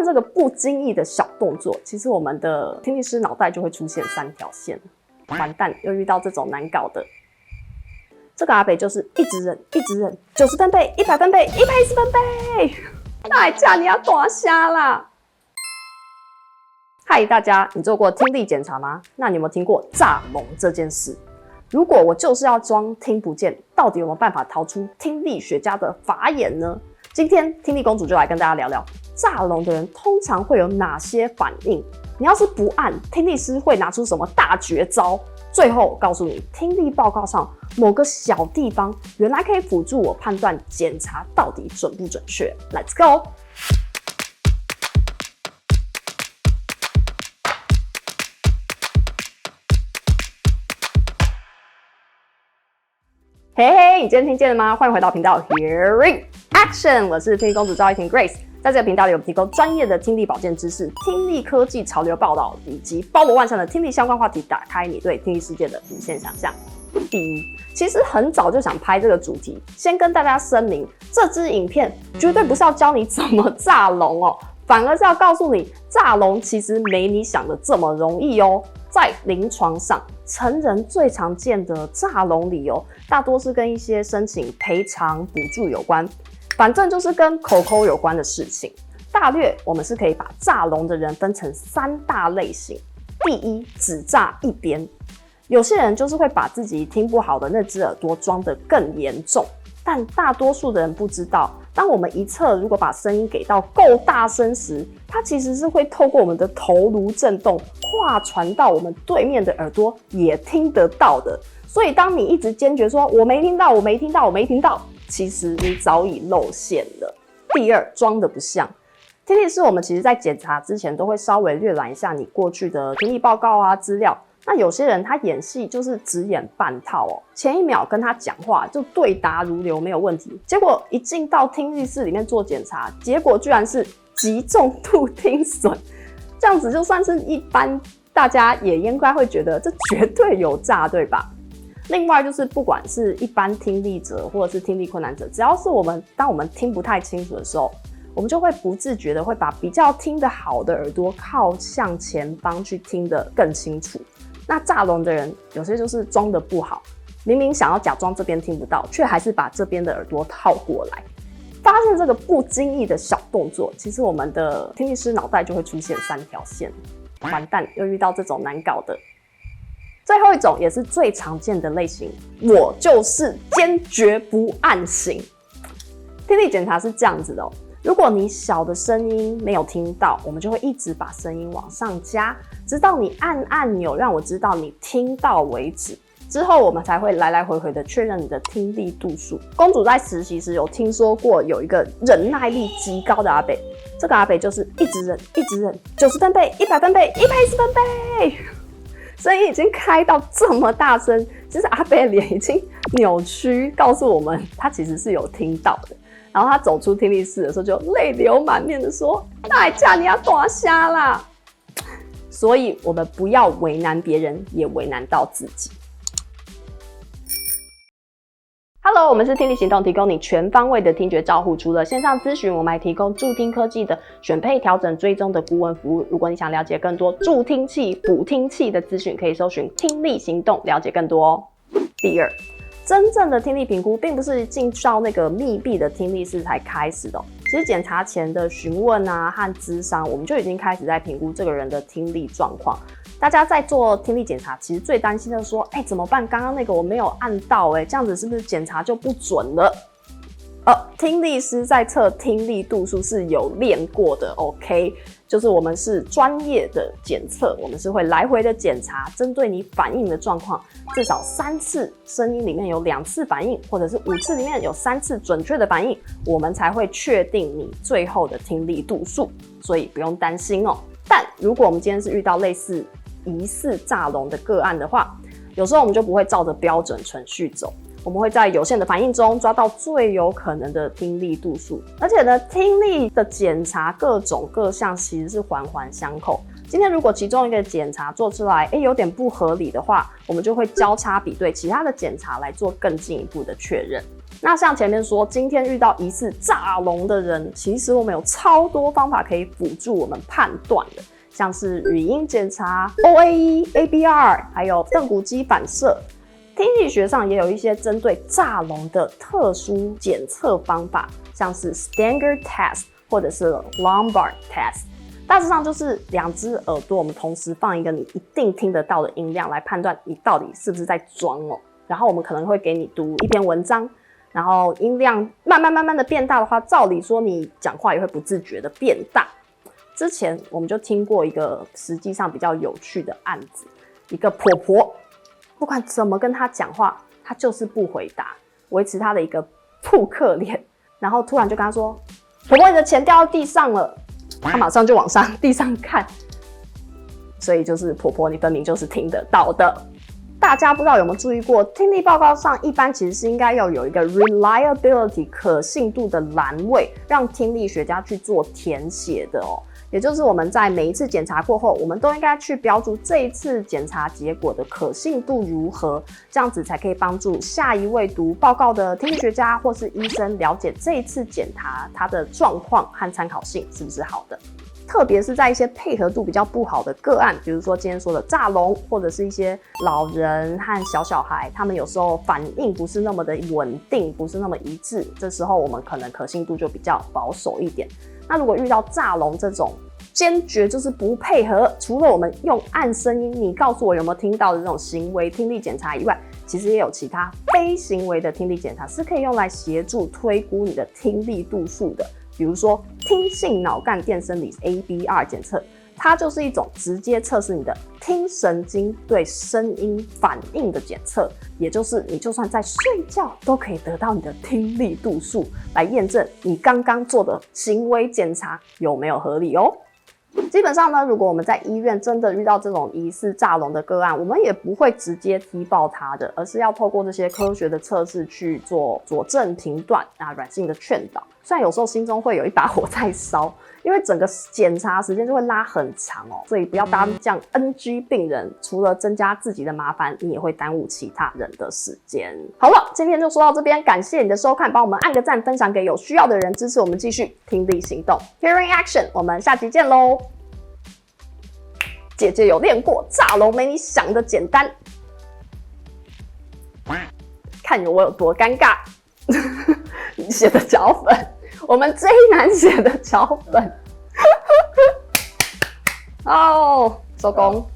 这个不经意的小动作，其实我们的听力师脑袋就会出现3条线。完蛋，又遇到这种难搞的。这个阿北就是一直忍，一直忍，90分贝、100分贝、110分贝，那叫你要大声啦！嗨，大家，你做过听力检查吗？那你有没有听过炸聋这件事？如果我就是要装听不见，到底有没有办法逃出听力学家的法眼呢？今天听力公主就来跟大家聊聊，炸聋的人通常会有哪些反应？你要是不按，听力师会拿出什么大绝招？最后告诉你，听力报告上某个小地方原来可以辅助我判断检查到底准不准确。Let's go！ 嘿嘿，你今天听见了吗？欢迎回到频道 Hearing Action， 我是听力公主赵一婷 Grace。在这个频道里，我们提供专业的听力保健知识、听力科技潮流报道，以及包罗万象的听力相关话题，打开你对听力世界的无限想象。第一，其实很早就想拍这个主题，先跟大家声明，这支影片绝对不是要教你怎么炸聋哦，反而是要告诉你，炸聋其实没你想的这么容易哦。在临床上，成人最常见的炸聋理由，大多是跟一些申请赔偿补助有关，反正就是跟口口有关的事情。大略我们是可以把炸聋的人分成3大类型。第一，只炸一边。有些人就是会把自己听不好的那只耳朵装得更严重，但大多数的人不知道，当我们一侧如果把声音给到够大声时，它其实是会透过我们的头颅震动，跨传到我们对面的耳朵也听得到的。所以当你一直坚决说我没听到，我没听到，我没听到，其实你早已露馅了。第二，装得不像。听力师我们其实在检查之前都会稍微略览一下你过去的听力报告啊资料。那有些人他演戏就是只演半套哦，前一秒跟他讲话就对答如流没有问题，结果一进到听力室里面做检查，结果居然是极重度听损。这样子就算是一般，大家也应该会觉得这绝对有诈，对吧？另外就是不管是一般听力者或者是听力困难者，只要是当我们听不太清楚的时候，我们就会不自觉的会把比较听得好的耳朵靠向前方去听得更清楚。那炸聋的人有些就是装得不好，明明想要假装这边听不到，却还是把这边的耳朵套过来。发现这个不经意的小动作，其实我们的听力师脑袋就会出现3条线。完蛋，又遇到这种难搞的。最后一种也是最常见的类型，我就是坚决不按型。听力检查是这样子的哦，如果你小的声音没有听到，我们就会一直把声音往上加，直到你按按钮让我知道你听到为止。之后我们才会来来回回的确认你的听力度数。公主在实习时有听说过有一个忍耐力极高的阿北，这个阿北就是一直忍，一直忍，90分贝、100分贝、110分贝，声音已经开到这么大声，其实阿北的脸已经扭曲，告诉我们他其实是有听到的。然后他走出听力室的时候就泪流满面的说：“那叫你要大声啦！”所以我们不要为难别人，也为难到自己。Hello， 我们是听力行动，提供你全方位的听觉照护。除了线上咨询，我们还提供助听科技的选配、调整、追踪的顾问服务。如果你想了解更多助听器、补听器的资讯，可以搜寻听力行动，了解更多哦。第二，真正的听力评估并不是进到那个密闭的听力室才开始的哦。其实检查前的询问啊和咨商，我们就已经开始在评估这个人的听力状况。大家在做听力检查，其实最担心的是说，怎么办？刚刚那个我没有按到，这样子是不是检查就不准了？听力师在测听力度数是有练过的 ，OK， 就是我们是专业的检测，我们是会来回的检查，针对你反应的状况，至少3次声音里面有2次反应，或者是5次里面有3次准确的反应，我们才会确定你最后的听力度数，所以不用担心哦。但如果我们今天是遇到类似疑似炸聋的个案的话，有时候我们就不会照着标准程序走，我们会在有限的反应中抓到最有可能的听力度数。而且呢，听力的检查各种各项其实是环环相扣，今天如果其中一个检查做出来，有点不合理的话，我们就会交叉比对其他的检查来做更进一步的确认。那像前面说，今天遇到疑似炸龙的人，其实我们有超多方法可以辅助我们判断的，像是语音检查、OAE、ABR， 还有邓古基反射。听力学上也有一些针对炸龙的特殊检测方法，像是 Stanger Test 或者是 Lombard Test。大致上就是2只耳朵，我们同时放一个你一定听得到的音量来判断你到底是不是在装哦。然后我们可能会给你读一篇文章，然后音量慢慢的变大的话，照理说你讲话也会不自觉的变大。之前我们就听过一个实际上比较有趣的案子，一个婆婆不管怎么跟她讲话，她就是不回答，维持她的一个扑克脸，然后突然就跟她说：“婆婆，你的钱掉到地上了。”她马上就往地上看，所以就是婆婆，你分明就是听得到的。大家不知道有没有注意过，听力报告上一般其实是应该要有一个 reliability 可信度的栏位，让听力学家去做填写的哦。也就是我们在每一次检查过后，我们都应该去标注这一次检查结果的可信度如何，这样子才可以帮助下一位读报告的听力学家或是医生了解这一次检查它的状况和参考性是不是好的。特别是在一些配合度比较不好的个案，比如说今天说的炸龙，或者是一些老人和小孩，他们有时候反应不是那么的稳定，不是那么一致，这时候我们可能可信度就比较保守一点。那如果遇到炸龙这种坚决就是不配合，除了我们用按声音你告诉我有没有听到的这种行为听力检查以外，其实也有其他非行为的听力检查是可以用来协助推估你的听力度数的。比如说听性脑干电生理 ABR 检测，它就是一种直接测试你的听神经对声音反应的检测，也就是你就算在睡觉都可以得到你的听力度数，来验证你刚刚做的行为检查有没有合理哦。基本上呢，如果我们在医院真的遇到这种疑似炸龙的个案，我们也不会直接踢爆它的，而是要透过这些科学的测试去做佐证评断啊，软性的劝导。虽然有时候心中会有一把火在烧，因为整个检查时间就会拉很长哦，所以不要当这样 NG 病人，除了增加自己的麻烦，你也会耽误其他人的时间。好了，今天就说到这边，感谢你的收看，帮我们按个赞，分享给有需要的人，支持我们继续听力行动 Hearing Action， 我们下期见咯。姐姐有练过，炸龙没你想的简单，看我有多尴尬。你写的脚本，我们最难写的脚本。哦，收工。